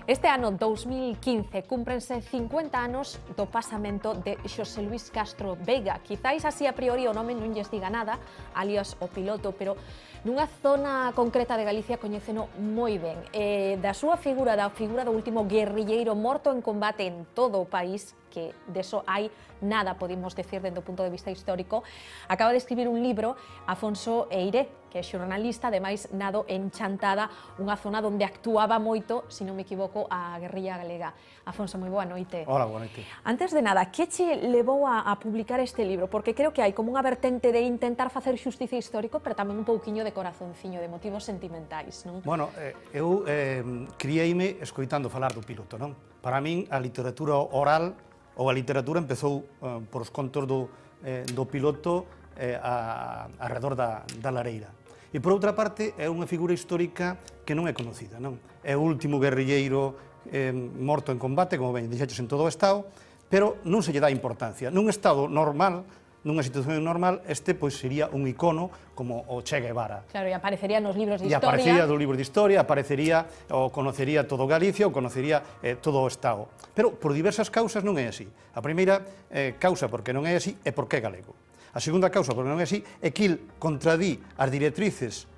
Este ano 2015 cúmprense 50 anos do pasamento de Xosé Luís Castro Veiga. Quizáis así a priori o nome non lles diga nada, alias o piloto, pero nunha zona concreta de Galicia coñéceno moi ben. Da súa figura, da figura do último guerrilleiro morto en combate en todo o país, que deso hai nada, podemos decir, dentro do punto de vista histórico, acaba de escribir un libro, Afonso Eiré, que é xornalista, ademais nado en Chantada, unha zona onde actuaba moito, se non me equivoco, a guerrilla galega. Afonso, moi boa noite. Hola, boa noite. Antes de nada, que che levou a publicar este libro? Porque creo que hai como unha vertente de intentar facer xusticia histórico, pero tamén un pouquiño de corazonciño, de motivos sentimentais, non? Bueno, eu criei-me escoitando falar do piloto, non? Para min, a literatura oral ou a literatura empezou por os contos do piloto arredor da lareira. E, por outra parte, é unha figura histórica que non é conocida, non? É o último guerrilleiro morto en combate, como ben dixeches, en todo o Estado, pero non se lle dá importancia. Nun Estado normal, nunha situación normal, este pois sería un icono como o Che Guevara. Claro, e aparecería nos libros de historia. E aparecería dos libros de historia, aparecería, ou conocería todo Galicia, ou conocería todo o Estado. Pero por diversas causas non é así. A primeira causa porque non é así é porque é galego. A segunda causa porque non é así é que il contradí as directrices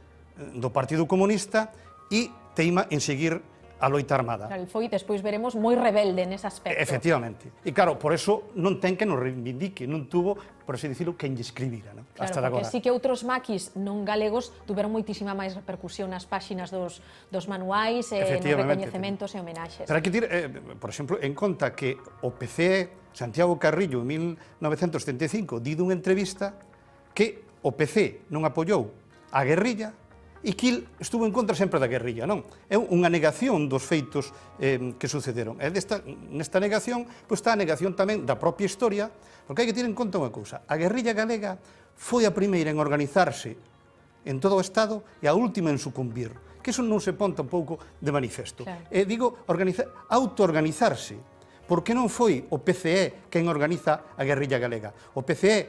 do Partido Comunista e teima en seguir a loita armada. Claro, foi, despois veremos, moi rebelde nese aspecto. Efectivamente. E claro, por eso non ten que nos reivindique, non tuvo, por así dicirlo, quen lle escribira, non? Claro, hasta porque agora. sí que outros maquis non galegos tuveron moitísima máis repercusión nas páxinas dos manuais, nos recoñecementos e homenaxes. Pero hai que dir, por exemplo, en conta que o PCE, Santiago Carrillo, en 1975, di dunha entrevista que o PC non apoiou a guerrilla e que il estuvo en contra sempre da guerrilla, non? É unha negación dos feitos que sucederon. E nesta negación, pois está a negación tamén da propia historia, porque hai que ter en conta unha cousa. A guerrilla galega foi a primeira en organizarse en todo o Estado e a última en sucumbir. Que iso non se pon tampouco de manifesto. Claro. Digo, autoorganizarse, porque non foi o PCE quen organiza a guerrilla galega. O PCE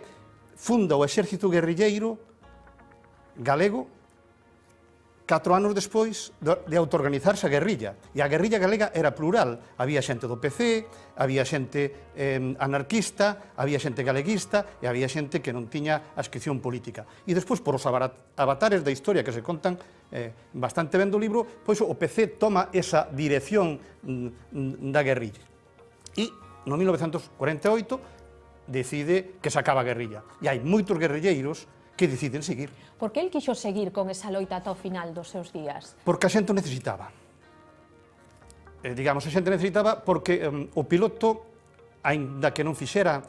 funda o exército guerrilleiro galego 4 anos despois de autoorganizarse a guerrilla. E a guerrilla galega era plural. Había xente do PC, había xente anarquista, había xente galeguista e había xente que non tiña adscripción política. E despois, por os avatares da historia que se contan bastante ben do libro, pois o PC toma esa dirección da guerrilla. E no 1948 decide que se acaba a guerrilla. E hai moitos guerrilleiros que deciden seguir. Por que el quixo seguir con esa loita ata o final dos seus días? Porque a xente o necesitaba. Digamos, a xente necesitaba porque o piloto, aínda que non fixera,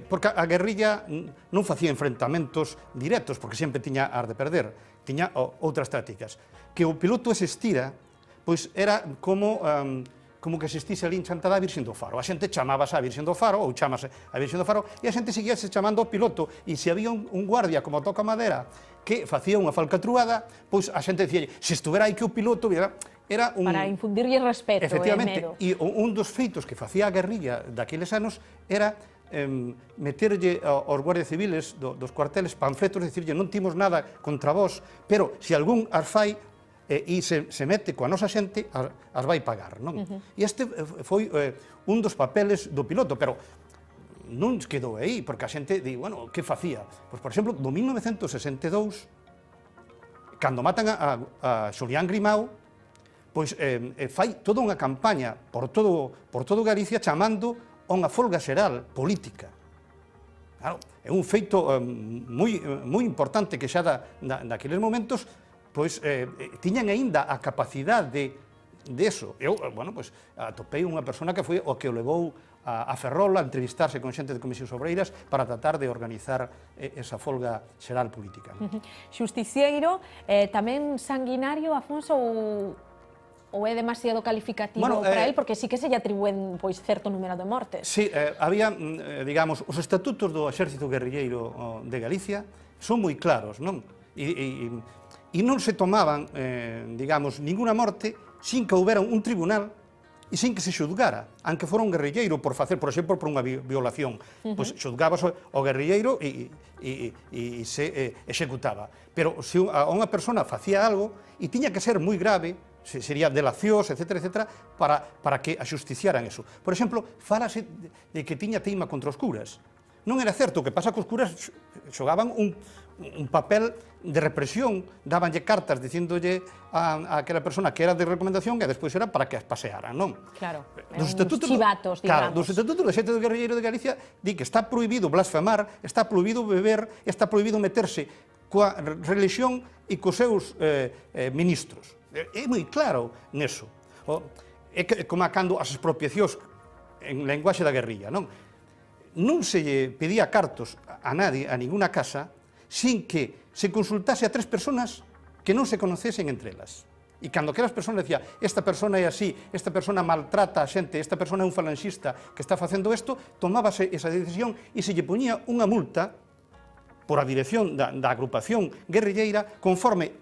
porque a guerrilla non facía enfrentamentos directos, porque sempre tiña as de perder, tiña outras tácticas. Que o piloto existira, pois era como que existise ali en Chantada a Virxen do Faro. A xente chamábase a Virxen do Faro, ou chamase a Virxen do Faro, e a xente seguíase chamando ao piloto. E se había un guardia, como toca madera, que facía unha falcatruada, pois a xente dicía, se estuvera aí que o piloto, era un... Para infundirlle respeto e medo. E un dos feitos que facía a guerrilla daqueles anos era meterlle aos guardias civiles dos cuarteles panfletos, dicirlle, non timos nada contra vos, pero se algún as fai, e se mete coa nosa xente, as vai pagar, non? E este foi un dos papeles do piloto, pero non quedou aí, porque a xente di, bueno, que facía? Pois, por exemplo, do 1962, cando matan a Xulián Grimao, pois fai toda unha campaña por todo Galicia chamando a unha folga xeral política. Claro, é un feito moi importante que xa daqueles momentos pois tiñan aínda a capacidade de eso. Eu, bueno, pois, atopei unha persona que foi o que o levou a Ferrol a entrevistarse con xente de comisións obreiras para tratar de organizar esa folga xeral política. Justiciero, tamén sanguinario, Afonso, ou é demasiado calificativo para él, porque sí que se lle atribúen pois certo número de mortes. Sí, había, digamos, os estatutos do exército guerrilleiro de Galicia son moi claros, non? E non se tomaban, digamos, ninguna morte sin que houbera un tribunal e sin que se xudgara, aunque fora un guerrilleiro por facer, por exemplo, por unha violación. Pois xudgabas o guerrilleiro e se executaba. Pero se unha persona facía algo e tiña que ser moi grave, sería delacións, etc., para que axusticiaran eso. Por exemplo, falase de que tiña teima contra os curas. Non era certo, o que pasa que os curas xogaban un papel de represión, dabanlle cartas dicíndolle a aquela persona que era de recomendación e despois era para que as pasearan, non? Claro, uns chivatos, digamos. Claro, dos estatutos do xeito do guerrilleiro de Galicia di que está prohibido blasfemar, está prohibido beber, está prohibido meterse coa religión e cos seus ministros. É moi claro neso. É como cando as expropiacións en lenguaxe da guerrilla, non? Non se lle pedía cartos a nadie, a ninguna casa, sin que se consultase a 3 personas que non se conocesen entre elas. E cando aquelas personas decía, esta persona é así, esta persona maltrata a xente, esta persona é un falanxista que está facendo isto, tomábase esa decisión e se lle poñía unha multa por a dirección da agrupación guerrilleira conforme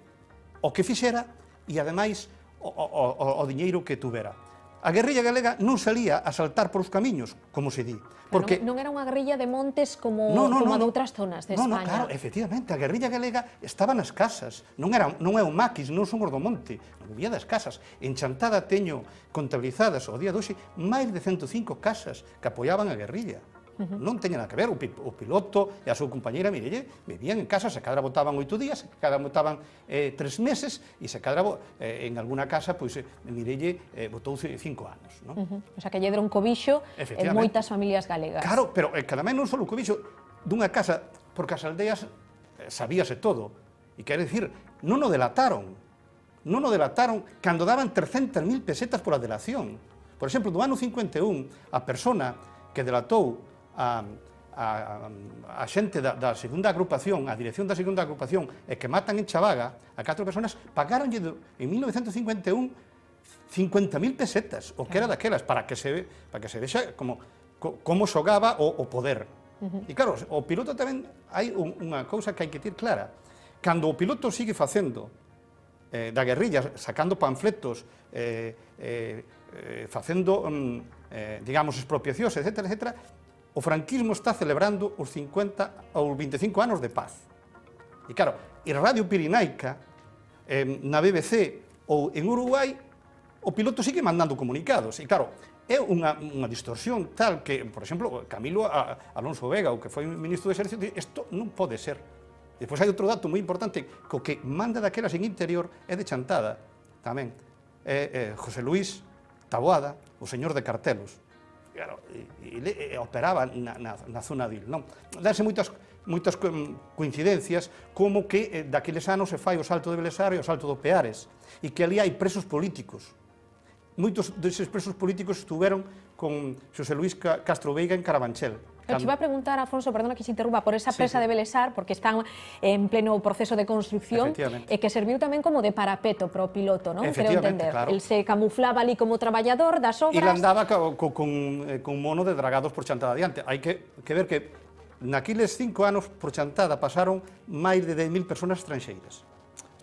o que fixera e, ademais, o diñeiro que tuvera. A guerrilla galega non salía a saltar por os camiños, como se di. Porque non era unha guerrilla de montes como a doutras zonas de España. Claro, efectivamente, a guerrilla galega estaba nas casas, non é o maquis, non son os do monte, non vivía das casas. En Chantada teño contabilizadas ao día de hoxe máis de 105 casas que apoiaban a guerrilla. Non teña nada que ver, o piloto e a súa compañeira Mirelle vivían en casa, se cadra botaban 8 días, se cadra botaban 3 meses e se cadra en alguna casa, pois Mirelle botouse 5 anos, non? O sea, que lle deron cobixo en moitas familias galegas. Claro, pero tamén non só o cobixo dunha casa, porque as aldeas sabíase todo, e quere dicir, non o delataron, cando daban 300.000 pesetas por a delación. Por exemplo, no ano 51, a persona que delatou a xente da segunda agrupación, a dirección da segunda agrupación, e que matan en Chavaga a 4 personas, pagaronlle en 1951 50.000 pesetas, o que era daquelas, para que se vexa como xogaba o poder. E claro, o piloto tamén hai unha cousa que hai que ter clara. Cando o piloto sigue facendo da guerrilla, sacando panfletos, facendo, digamos, expropiacións, etc., o franquismo está celebrando os 50 ou 25 anos de paz. E claro, en Radio Pirinaica, na BBC ou en Uruguai, o piloto sigue mandando comunicados. E claro, é unha distorsión tal que, por exemplo, Camilo Alonso Vega, o que foi ministro do Exército, isto non pode ser. Depois hai outro dato moi importante, que o que manda daquelas en interior é de Chantada, tamén. José Luis Taboada, o señor de Cartelos. Claro, e operaba na zona dil, non? Danse moitas coincidencias, como que daqueles anos se fai o salto de Belesar e o salto do Peares, e que ali hai presos políticos. Moitos deses presos políticos estuveron con Xosé Luis Castro Veiga en Carabanchel. Te iba a preguntar, Afonso, perdona que se interrumpa, por esa presa de Belesar, porque están en pleno proceso de construcción, e que serviu tamén como de parapeto para o piloto, non? Creo entender. Claro. El se camuflaba ali como traballador das obras. E andaba con mono de dragados por Chantada adiante. Hai que ver que naquiles 5 anos por Chantada pasaron máis de 10.000 personas estranxeiras.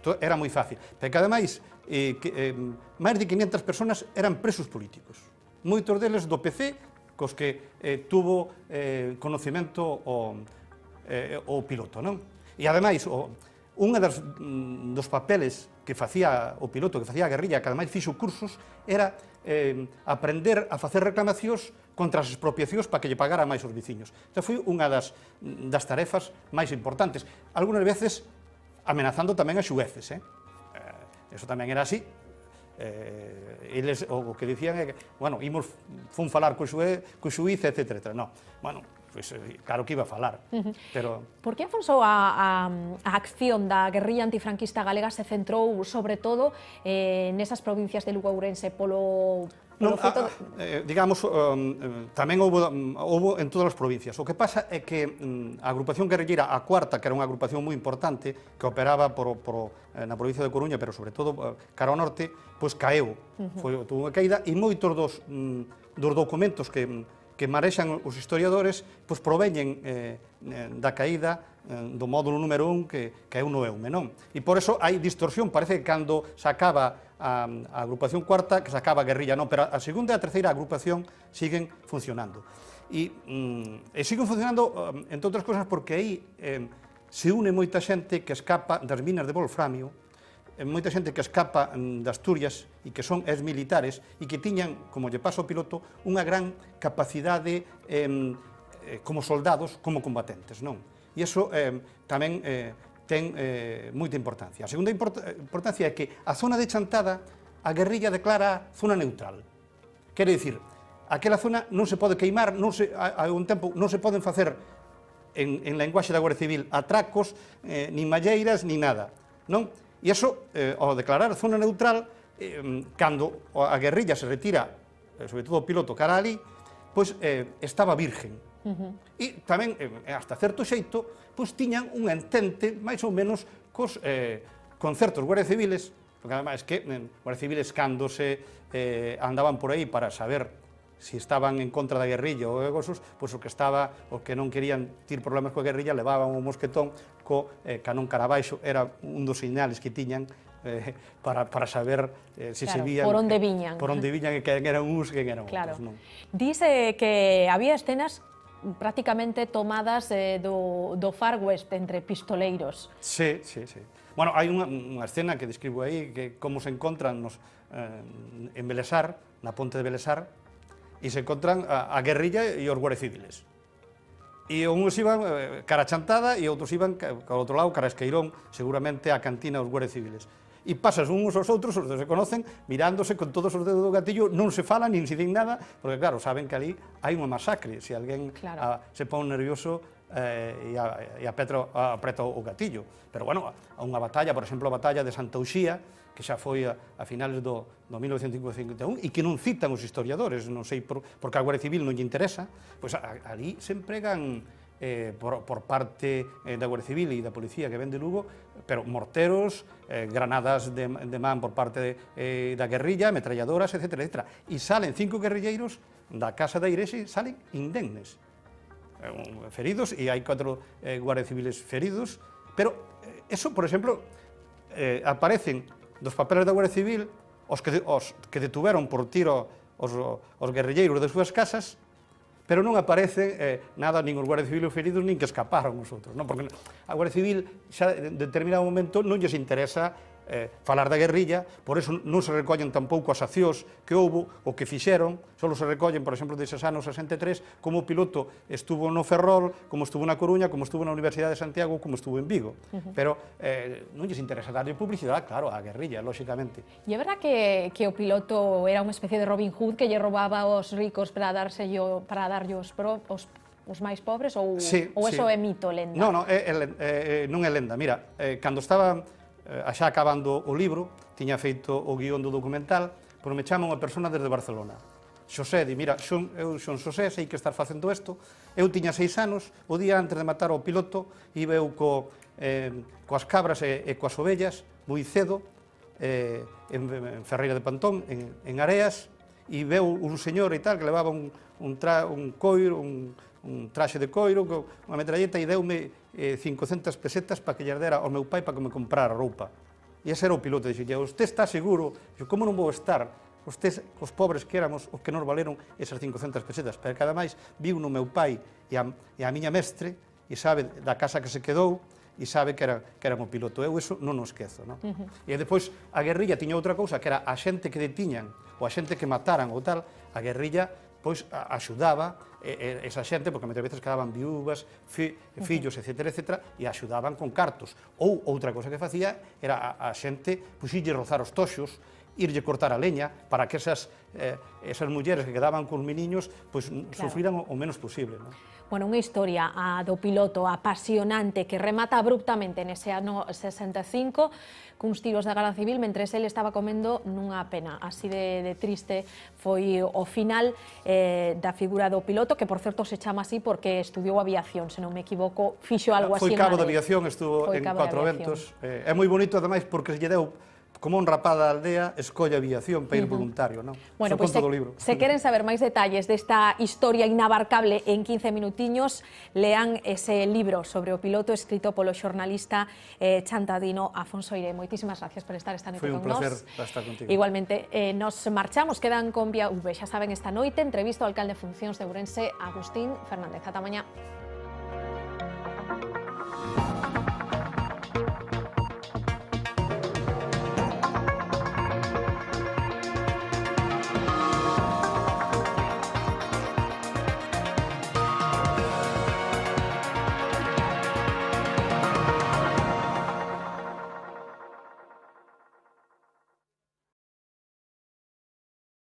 Isto era moi fácil. Pero que, ademais, máis de 500 personas eran presos políticos. Moitos deles do PC, cos que tuvo conocimento o piloto, non? E, ademais, unha dos papeles que facía o piloto, que facía a guerrilla, que ademais fixo cursos, era aprender a facer reclamacións contra as expropiacións para que lle pagara máis os veciños. Esta foi unha das tarefas máis importantes. Algúnas veces amenazando tamén a xueces, Eso tamén era así. Eles o que dicían é que, bueno, fun falar co xuiz, etc. Non, bueno, pois claro que iba a falar, pero... Por que, Afonso, a acción da guerrilla antifranquista galega se centrou, sobre todo, nesas provincias de Lugo e Ourense, polo feito... Digamos, tamén houbo en todas as provincias. O que pasa é que a agrupación guerrilleira, a cuarta, que era unha agrupación moi importante, que operaba na provincia de Coruña, pero sobre todo cara ao norte, pois caeu, tuvo unha caída, e moitos dos documentos que marexan os historiadores, pois proveñen da caída do módulo número 1 que é un eume, non? E por eso hai distorsión, parece que cando se acaba a agrupación cuarta, que se acaba a guerrilla, non, pero a segunda e a terceira agrupación siguen funcionando. E siguen funcionando, entre outras cosas, porque aí se une moita xente que escapa das minas de wolframio, moita xente que escapa de Asturias e que son exmilitares e que tiñan, como lle pasa ao piloto, unha gran capacidade como soldados, como combatentes, non? E iso tamén ten moita importancia. A segunda importancia é que a zona de Chantada a guerrilla declara zona neutral. Quere dicir, aquela zona non se pode queimar, a un tempo non se poden facer en lenguaxe da Guardia Civil atracos, nin malleiras, nin nada, non? E iso, ao declarar zona neutral, cando a guerrilla se retira, sobre todo o piloto cara ali, pois estaba virgen. E tamén, hasta certo xeito, pois tiñan un entente, máis ou menos, cos concertos guardias civiles, porque ademais que guardias civiles cando se andaban por aí para saber se estaban en contra da guerrilla ou egosos, pois o que non querían ter problemas coa guerrilla, levaban un mosquetón co canón cara abaixo, era un dos señales que tiñan para saber se se vían... Por onde viñan. Por onde viñan e quen eran uns e quen eran outros, non? Dice que había escenas prácticamente tomadas do Far West entre pistoleiros. Sí. Bueno, hai unha escena que describo aí, que como se encontran en Belesar, na ponte de Belesar, e se encontran a guerrilla e os guardias civiles. E uns iban cara a Chantada e outros iban cara ao outro lado, cara a Esqueirón, seguramente a cantina dos guardias civiles. E pasas uns aos outros, os que se conocen, mirándose con todos os dedos do gatillo, non se falan, nin se din nada, porque claro, saben que ali hai unha masacre, se alguén se pon nervioso e apreta o gatillo. Pero bueno, a unha batalla, por exemplo, a batalla de Santa Uxía, que xa foi a finales do 1951 e que non citan os historiadores, non sei porque a Guardia Civil non lle interesa, pois ali se empregan por parte da Guardia Civil e da Policía que ven de Lugo, pero morteros, granadas de man por parte da guerrilla, metralladoras, etc. E salen 5 guerrilleiros da casa da Irexe, salen indemnes, feridos, e hai 4 guardias civiles feridos, pero eso, por exemplo, aparecen dos papeles da Guardia Civil os que detuveron por tiro os guerrilleiros das súas casas, pero non aparece nada, nin os guardias civiles feridos, nin que escaparon os outros, non? Porque a Guardia Civil xa en determinado momento non lles interesa falar da guerrilla, por eso non se recollen tampouco as accións que houbo, o que fixeron, só se recollen, por exemplo, deses anos 63, como o piloto estuvo no Ferrol, como estuvo na Coruña, como estuvo na Universidade de Santiago, como estuvo en Vigo. Pero non lles interesa darlle publicidade, claro, á guerrilla, lóxicamente. E é verdad que o piloto era unha especie de Robin Hood que lle roubaba aos ricos para darlle os máis pobres, ou eso é mito, lenda? Non é lenda. Mira, cando estaba xa acabando o libro, tiña feito o guión do documental, pois me chama unha persona desde Barcelona. Xosé, di, mira, eu son Xosé, sei que estás facendo isto, eu tiña 6 anos, o día antes de matar ao piloto, iba eu coas cabras e coas ovellas, moi cedo, en Ferreira de Pantón, en Areas, e veu un señor e tal, que levaba un traxe de coiro, unha metralleta, e deume 500 pesetas para que lle dera ao meu pai para que me comprara roupa. E ese era o piloto, dixo, usted está seguro? Dixo, como non vou estar? Os pobres que éramos os que nos valeron esas 500 pesetas, pero que ademais viu no meu pai e a miña mestre, e sabe da casa que se quedou, e sabe que era o piloto. Eu eso non o esquezo, non? E depois a guerrilla tiña outra cousa, que era a xente que detiñan, ou a xente que mataran ou tal, a guerrilla pois axudaba esa xente, porque moitas veces quedaban viúvas, fillos, etc., e axudaban con cartos. Ou outra cosa que facía era a xente irlle rozar os toxos, irlle cortar a leña, para que esas mulleres que quedaban con meniños sufriran o menos posible. Bueno, unha historia do piloto apasionante que remata abruptamente nese ano 65 cuns tiros da Garda Civil mentre ele estaba comendo nunha pena. Así de triste foi o final da figura do piloto, que por certo se chama así porque estudiou aviación, se non me equivoco, fixo algo así. Foi cabo de aviación, estuvo en 4 eventos. É moi bonito, ademais, porque lle deu como un rapaz da aldea escolle a aviación para ir voluntario, non? Bueno, Eso pues conto do libro. se queren saber máis detalles desta historia inabarcable en 15 minutiños, lean ese libro sobre o piloto escrito polo xornalista chantadino Afonso Eiré. Moitísimas gracias por estar esta noite Foi con un placer nós. estar contigo. Igualmente, nos marchamos, quedan con Vía V. Xa saben, esta noite, entrevista ao alcalde de funcións de Ourense, Agustín Fernández. Ata mañá.